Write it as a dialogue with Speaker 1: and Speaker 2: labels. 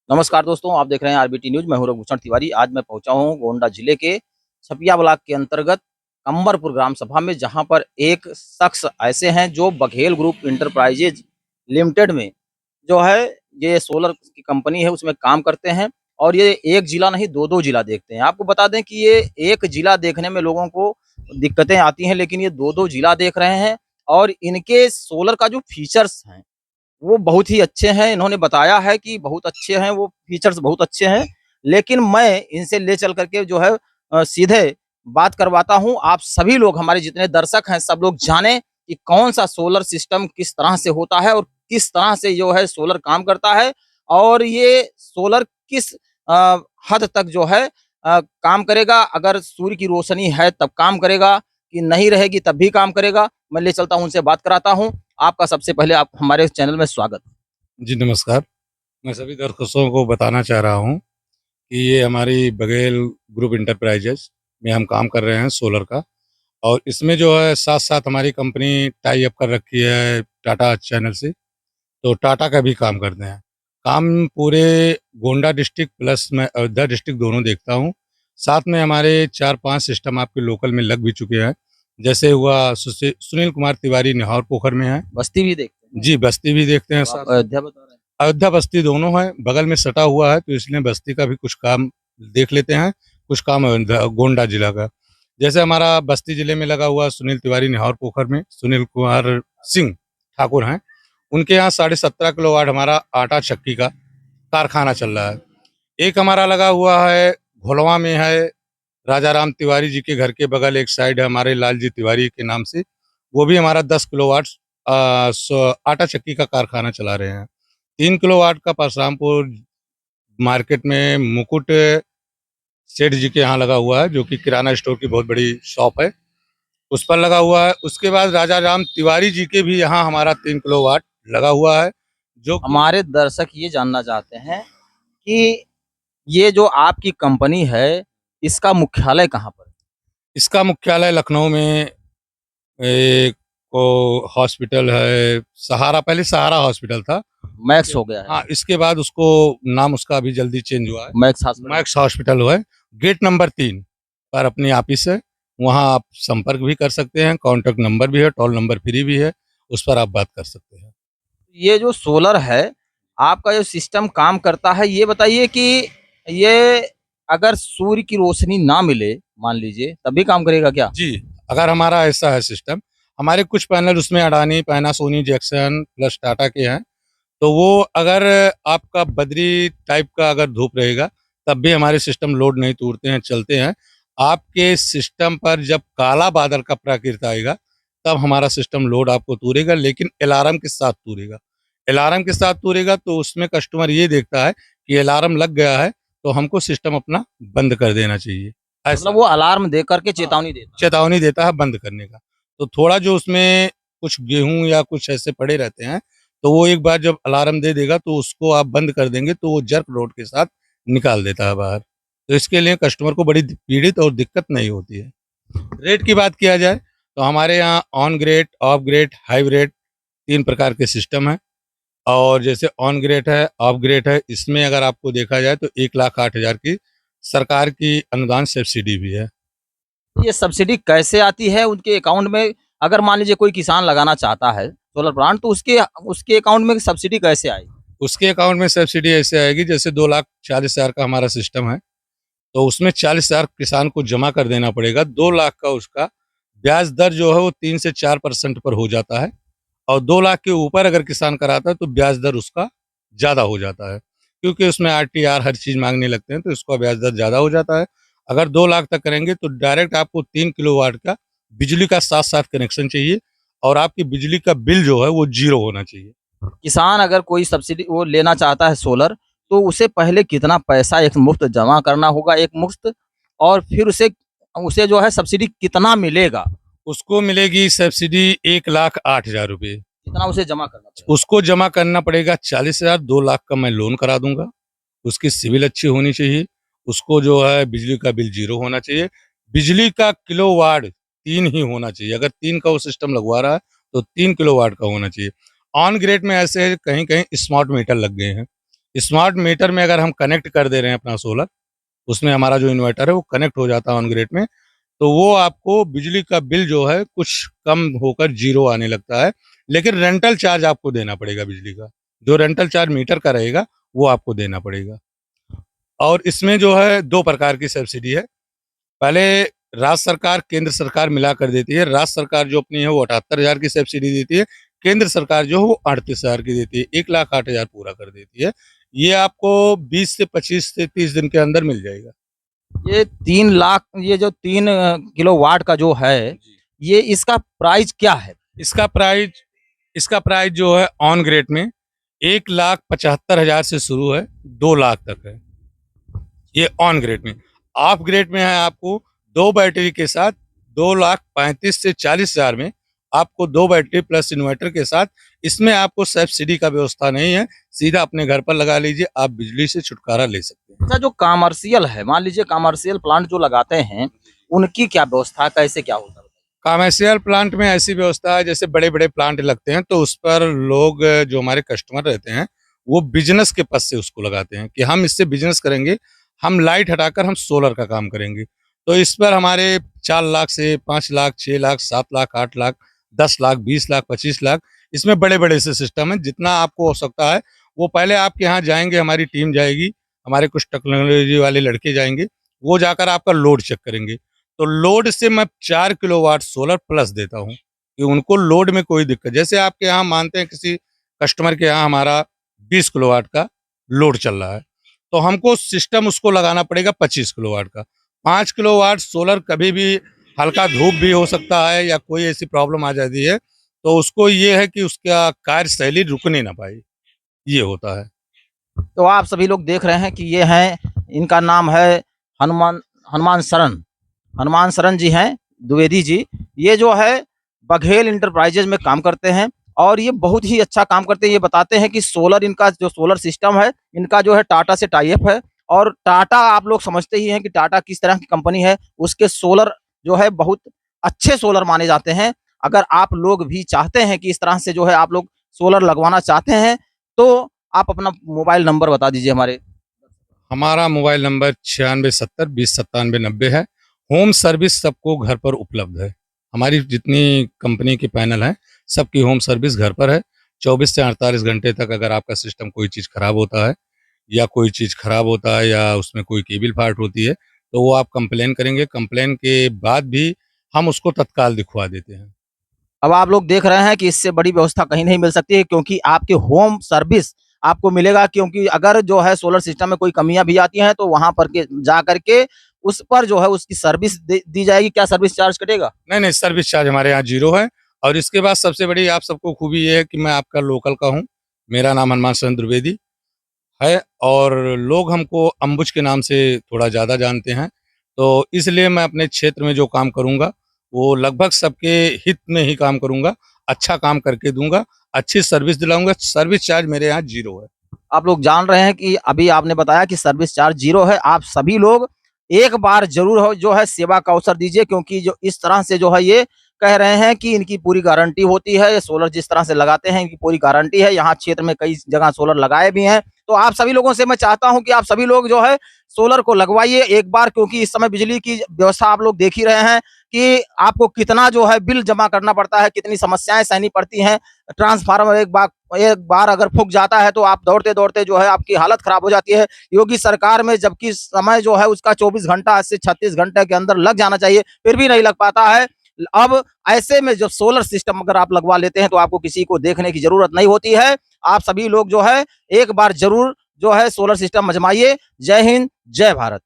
Speaker 1: नमस्कार दोस्तों, आप देख रहे हैं आरबीटी न्यूज़। मैं हूं रघुभूषण तिवारी। आज मैं पहुंचा हूं गोंडा जिले के छपिया ब्लॉक के अंतर्गत कंबरपुर ग्राम सभा में, जहां पर एक शख्स ऐसे हैं जो बघेल ग्रुप इंटरप्राइजेज लिमिटेड में जो है ये सोलर की कंपनी है उसमें काम करते हैं। और ये एक जिला नहीं, दो दो जिला देखते हैं। आपको बता दें कि ये एक जिला देखने में लोगों को दिक्कतें आती हैं, लेकिन ये दो दो जिला देख रहे हैं। और इनके सोलर का जो फीचर्स हैं वो बहुत ही अच्छे हैं। इन्होंने बताया है कि बहुत अच्छे हैं, वो फीचर्स बहुत अच्छे हैं। लेकिन मैं इनसे ले चल करके जो है सीधे बात करवाता हूँ। आप सभी लोग, हमारे जितने दर्शक हैं, सब लोग जाने कि कौन सा सोलर सिस्टम किस तरह से होता है और किस तरह से जो है सोलर काम करता है। और ये सोलर किस अ, हद तक जो है काम करेगा। अगर सूर्य की रोशनी है तब काम करेगा, कि नहीं रहेगी तब भी काम करेगा। मैं ले चलता हूँ, उनसे बात कराता हूँ। आपका सबसे पहले आप हमारे चैनल में स्वागत।
Speaker 2: जी नमस्कार। मैं सभी दर्शकों को बताना चाह रहा हूँ कि ये हमारी बघेल ग्रुप इंटरप्राइजेज में हम काम कर रहे हैं सोलर का। और इसमें जो है साथ साथ हमारी कंपनी टाई अप कर रखी है टाटा चैनल से। तो टाटा का भी काम करते हैं। काम पूरे गोंडा डिस्ट्रिक्ट प्लस मैं अयोध्या डिस्ट्रिक्ट दोनों देखता हूँ। साथ में हमारे 4-5 सिस्टम आपके लोकल में लग भी चुके हैं। जैसे हुआ सुनील कुमार तिवारी निहार पोखर में है।
Speaker 1: बस्ती भी देखते हैं?
Speaker 2: जी बस्ती भी देखते हैं
Speaker 1: तो
Speaker 2: साथ
Speaker 1: आप
Speaker 2: साथ।
Speaker 1: अयोध्या बता रहे हैं।
Speaker 2: अयोध्या बस्ती दोनों है, बगल में सटा हुआ है, तो इसलिए बस्ती का भी कुछ काम देख लेते हैं, कुछ काम अयोध्या गोंडा जिला का। जैसे हमारा बस्ती जिले में लगा हुआ सुनील तिवारी निहार पोखर में सुनील कुमार सिंह ठाकुर हैं। उनके यहाँ 17.5 किलोवाट हमारा आटा चक्की का कारखाना चल रहा है। एक हमारा लगा हुआ है घोलवा में है, राजा राम तिवारी जी के घर के बगल एक साइड है हमारे लालजी तिवारी के नाम से। वो भी हमारा 10 किलोवाट आटा चक्की का कारखाना चला रहे हैं। 3 किलोवाट का परशुरामपुर मार्केट में मुकुट सेठ जी के यहाँ लगा हुआ है, जो कि किराना स्टोर की बहुत बड़ी शॉप है, उस पर लगा हुआ है। उसके बाद राजा राम तिवारी जी के भी यहाँ हमारा 3 किलोवाट लगा हुआ है, जो कि
Speaker 1: हमारे दर्शक ये जानना चाहते हैं कि ये जो आपकी कंपनी है, इसका मुख्यालय कहाँ पर है?
Speaker 2: इसका मुख्यालय लखनऊ में एक को हॉस्पिटल है सहारा, पहले सहारा हॉस्पिटल था।
Speaker 1: मैक्स हो गया है?
Speaker 2: हाँ, इसके बाद उसको नाम उसका अभी जल्दी चेंज हुआ है,
Speaker 1: मैक्स हॉस्पिटल।
Speaker 2: मैक्स हॉस्पिटल हुआ है। गेट नंबर 3 पर अपनी ऑफिस है, वहाँ आप संपर्क भी कर सकते हैं। कॉन्टैक्ट नंबर भी है, टोल नंबर फ्री भी है, उस पर आप बात कर सकते हैं।
Speaker 1: ये जो सोलर है, आपका जो सिस्टम काम करता है, ये बताइए कि ये अगर सूर्य की रोशनी ना मिले, मान लीजिए, तब भी काम करेगा क्या?
Speaker 2: जी, अगर हमारा ऐसा है सिस्टम, हमारे कुछ पैनल उसमें Adani, Panasonic, Jackson plus Tata के हैं। तो वो अगर आपका बदरी टाइप का अगर धूप रहेगा, तब भी हमारे सिस्टम लोड नहीं टूटते हैं, चलते हैं। आपके सिस्टम पर जब काला बादल का प्राकृत आएगा, तब हमारा सिस्टम लोड आपको तूरेगा, लेकिन अलार्म के साथ तूरेगा। अलार्म के साथ तूरेगा तो उसमें कस्टमर ये देखता है कि अलार्म लग गया है, तो हमको सिस्टम अपना बंद कर देना चाहिए, ऐसा
Speaker 1: मतलब
Speaker 2: है।
Speaker 1: वो अलार्म दे करके
Speaker 2: हाँ,
Speaker 1: चेतावनी देता है।
Speaker 2: चेतावनी देता है बंद करने का। तो थोड़ा जो उसमें कुछ गेहूँ या कुछ ऐसे पड़े रहते हैं, तो वो एक बार जब अलार्म दे देगा तो उसको आप बंद कर देंगे तो वो जर्क लोड के साथ निकाल देता है बाहर। तो इसके लिए कस्टमर को बड़ी पीड़ित और दिक्कत नहीं होती है। रेट की बात किया जाए तो हमारे यहाँ on grade, of grade, high grade 3 प्रकार के सिस्टम हैं। और जैसे ऑन ग्रेड है, ऑफ ग्रेड है, इसमें अगर आपको देखा जाए तो 1,08,000 की सरकार की अनुदान सब्सिडी भी है।
Speaker 1: ये सब्सिडी कैसे आती है उनके अकाउंट में? अगर मान लीजिए कोई किसान लगाना चाहता है सोलर प्लांट, तो उसके उसके अकाउंट में सब्सिडी कैसे आएगी?
Speaker 2: उसके अकाउंट में सब्सिडी ऐसे आएगी, जैसे 2,40,000 का हमारा सिस्टम है, तो उसमें 40,000 किसान को जमा कर देना पड़ेगा। 2 लाख का उसका ब्याज दर जो है वो 3 से 4% पर हो जाता है। और 2 लाख के ऊपर अगर किसान कराता है तो ब्याज दर उसका ज़्यादा हो जाता है, क्योंकि उसमें आरटीआर हर चीज़ मांगने लगते हैं, तो इसका ब्याज दर ज़्यादा हो जाता है। अगर 2 लाख तक करेंगे तो डायरेक्ट आपको 3 किलोवाट का बिजली का साथ साथ कनेक्शन चाहिए, और आपकी बिजली का बिल जो है वो जीरो होना चाहिए।
Speaker 1: किसान अगर कोई सब्सिडी वो लेना चाहता है सोलर, तो उसे पहले कितना पैसा एक मुफ्त जमा करना होगा, एक मुश्त? और फिर उसे उसे जो है सब्सिडी कितना मिलेगा?
Speaker 2: उसको मिलेगी सब्सिडी 1,08,000 रुपये।
Speaker 1: कितना उसे जमा करना पड़ेगा?
Speaker 2: उसको जमा करना पड़ेगा 40,000। 2 लाख का मैं लोन करा दूंगा। उसकी सिविल अच्छी होनी चाहिए। उसको जो है बिजली का बिल जीरो होना चाहिए। बिजली का किलोवाट 3 ही होना चाहिए। अगर 3 का वो सिस्टम लगवा रहा है तो 3 किलोवाट का होना चाहिए। ऑन ग्रिड में ऐसे कहीं कहीं स्मार्ट मीटर लग गए हैं, स्मार्ट मीटर में अगर हम कनेक्ट कर दे रहे हैं अपना सोलर, उसमें हमारा जो इन्वर्टर है वो कनेक्ट हो जाता है ऑन ग्रिड में, तो वो आपको बिजली का बिल जो है कुछ कम होकर जीरो आने लगता है। लेकिन रेंटल चार्ज आपको देना पड़ेगा बिजली का, जो रेंटल चार्ज मीटर का रहेगा वो आपको देना पड़ेगा। और इसमें जो है 2 प्रकार की सब्सिडी है। पहले राज्य सरकार, केंद्र सरकार मिला कर देती है। राज्य सरकार जो अपनी है वो 78,000 की सब्सिडी देती है, केंद्र सरकार जो है वो 38,000 की देती है, 1,08,000 पूरा कर देती है। ये आपको 20 से 25 से 30 दिन के अंदर मिल जाएगा।
Speaker 1: ये 3 लाख, ये जो 3 किलोवाट का जो है, ये इसका प्राइस क्या है?
Speaker 2: इसका प्राइस इसका प्राइस जो है ऑन ग्रेड में 1,75,000 से शुरू है, 2 लाख तक है। ये ऑन ग्रेड में। ऑफ ग्रेड में है आपको 2 बैटरी के साथ 2,35,000 से 40,000 में आपको 2 बैटरी प्लस इन्वर्टर के साथ। इसमें आपको सब्सिडी का व्यवस्था नहीं है, सीधा अपने घर पर लगा लीजिए, आप बिजली से छुटकारा ले सकते हैं।
Speaker 1: अच्छा, जो कमर्शियल है, मान लीजिए कमर्शियल प्लांट जो लगाते हैं, उनकी क्या व्यवस्था है, कैसे क्या होता है?
Speaker 2: कमर्शियल प्लांट में ऐसी व्यवस्था है, जैसे बड़े बड़े प्लांट लगते हैं तो उस पर लोग जो हमारे कस्टमर रहते हैं वो बिजनेस के पद से उसको लगाते हैं कि हम इससे बिजनेस करेंगे, हम लाइट हटाकर हम सोलर का काम करेंगे। तो इस पर हमारे 4 लाख से 5 लाख, 6 लाख, 7 लाख, 8 लाख, 10 लाख, 20 लाख, 25 लाख, इसमें बड़े बड़े से सिस्टम है। जितना आपको हो सकता है वो पहले आपके यहाँ जाएंगे, हमारी टीम जाएगी, हमारे कुछ टेक्नोलॉजी वाले लड़के जाएंगे, वो जाकर आपका लोड चेक करेंगे। तो लोड से मैं 4 किलोवाट सोलर प्लस देता हूँ कि उनको लोड में कोई दिक्कत, जैसे आपके यहाँ मानते हैं किसी कस्टमर के यहाँ हमारा 20 किलोवाट का लोड चल रहा है, तो हमको सिस्टम उसको लगाना पड़ेगा 25 किलोवाट का। 5 किलोवाट सोलर कभी भी हल्का धूप भी हो सकता है या कोई ऐसी प्रॉब्लम आ जाती है, तो उसको ये है कि उसका कार्यशैली रुकने ना पाए, ये होता है।
Speaker 1: तो आप सभी लोग देख रहे हैं कि ये हैं, इनका नाम है हनुमान हनुमान शरण हनुमान शरण जी हैं, द्विवेदी जी। ये जो है बघेल इंटरप्राइजेज में काम करते हैं और ये बहुत ही अच्छा काम करते हैं। ये बताते हैं कि सोलर, इनका जो सोलर सिस्टम है, इनका जो है टाटा से टाई अप है। और टाटा, आप लोग समझते ही हैं कि टाटा किस तरह की कंपनी है। उसके सोलर जो है बहुत अच्छे सोलर माने जाते हैं। अगर आप लोग भी चाहते हैं कि इस तरह से जो है आप लोग सोलर लगवाना चाहते हैं, तो आप अपना मोबाइल नंबर बता दीजिए हमारे।
Speaker 2: हमारा मोबाइल नंबर 9670209790 है। होम सर्विस सबको घर पर उपलब्ध है। हमारी जितनी कंपनी के पैनल हैं सबकी होम सर्विस घर पर है। 24 से 48 घंटे तक अगर आपका सिस्टम कोई चीज़ खराब होता है या कोई चीज़ खराब होता है या उसमें कोई केबल फाल्ट होती है तो वो आप कंप्लेन करेंगे, कंप्लेन के बाद भी हम उसको तत्काल दिखवा देते हैं।
Speaker 1: अब आप लोग देख रहे हैं कि इससे बड़ी व्यवस्था कहीं नहीं मिल सकती है, क्योंकि आपके होम सर्विस आपको मिलेगा। क्योंकि अगर जो है सोलर सिस्टम में कोई कमियां भी आती हैं तो वहां पर के जा करके उस पर जो है उसकी सर्विस दी जाएगी। क्या सर्विस चार्ज कटेगा?
Speaker 2: नहीं, नहीं, सर्विस चार्ज हमारे यहाँ ज़ीरो है। और इसके बाद सबसे बड़ी आप सबको खूबी ये है कि मैं आपका लोकल का हूँ। मेरा नाम हनुमान चंद्र द्विवेदी है और लोग हमको अंबुज के नाम से थोड़ा ज़्यादा जानते हैं। तो इसलिए मैं अपने क्षेत्र में जो काम करूँगा, वो लगभग सबके हित में ही काम करूँगा, अच्छा काम करके दूँगा, अच्छी सर्विस दिलाऊँगा। सर्विस चार्ज मेरे यहाँ ज़ीरो है।
Speaker 1: आप लोग जान रहे हैं कि अभी आपने बताया कि सर्विस चार्ज जीरो है। आप सभी लोग एक बार जरूर हो जो है सेवा का अवसर दीजिए, क्योंकि जो इस तरह से जो है ये कह रहे हैं कि इनकी पूरी गारंटी होती है। ये सोलर जिस तरह से लगाते हैं इनकी पूरी गारंटी है। यहाँ क्षेत्र में कई जगह सोलर लगाए भी हैं। तो आप सभी लोगों से मैं चाहता हूं कि आप सभी लोग जो है सोलर को लगवाइए एक बार, क्योंकि इस समय बिजली की व्यवस्था आप लोग देख ही रहे हैं कि आपको कितना जो है बिल जमा करना पड़ता है, कितनी समस्याएं सहनी पड़ती हैं। ट्रांसफार्मर एक बार अगर फूक जाता है तो आप दौड़ते दौड़ते जो है आपकी हालत खराब हो जाती है। योगी सरकार में जबकि समय जो है उसका 24 घंटा से 36 घंटे के अंदर लग जाना चाहिए, फिर भी नहीं लग पाता है। अब ऐसे में जब सोलर सिस्टम अगर आप लगवा लेते हैं तो आपको किसी को देखने की जरूरत नहीं होती है। आप सभी लोग जो है एक बार जरूर जो है सोलर सिस्टम आजमाइए। जय हिंद, जय भारत।